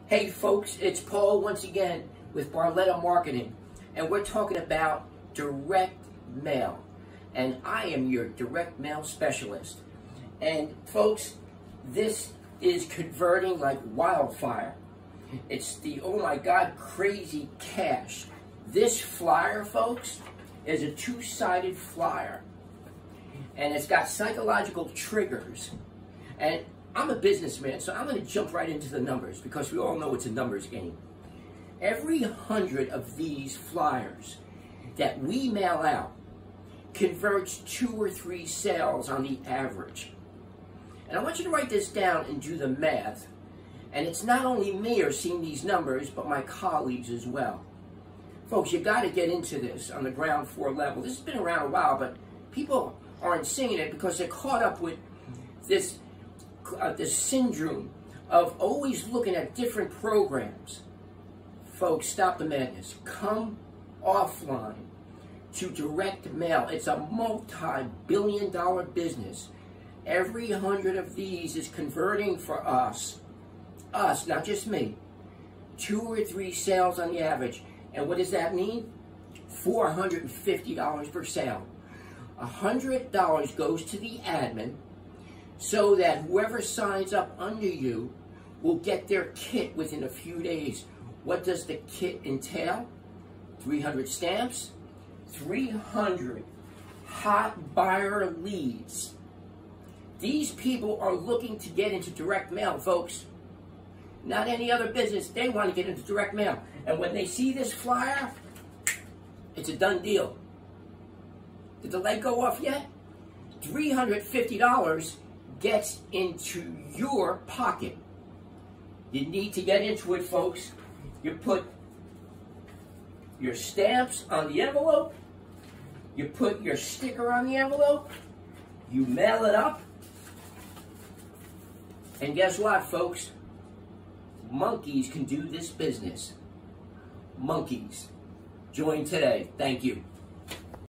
Hey folks, it's Paul once again with Barletta Marketing, and we're talking about direct mail. And I am your direct mail specialist. And folks, this is converting like wildfire. It's the, oh my God, crazy cash. This flyer, folks, is a two-sided flyer. And it's got psychological triggers. And I'm a businessman, so I'm going to jump right into the numbers because we all know it's a numbers game. Every 100 of these flyers that we mail out converts 2 or 3 sales on the average. And I want you to write this down and do the math. And it's not only me who are seeing these numbers, but my colleagues as well. Folks, you got to get into this on the ground floor level. This has been around a while, but people aren't seeing it because they're caught up with this syndrome of always looking at different programs. Folks, stop the madness. Come offline to direct mail. It's a multi-billion-dollar business. Every 100 of these is converting for us, not just me, 2 or 3 sales on the average. And what does that mean? $450 per sale. $100 goes to the admin, so that whoever signs up under you will get their kit within a few days. What does the kit entail? 300 stamps, 300 hot buyer leads. These people are looking to get into direct mail, folks. Not any other business. They want to get into direct mail. And when they see this flyer, it's a done deal. Did the light go off yet? $350 gets into your pocket. You need to get into it, folks. You put your stamps on the envelope. You put your sticker on the envelope. You mail it up. And guess what, folks? Monkeys can do this business. Monkeys. Join today. Thank you.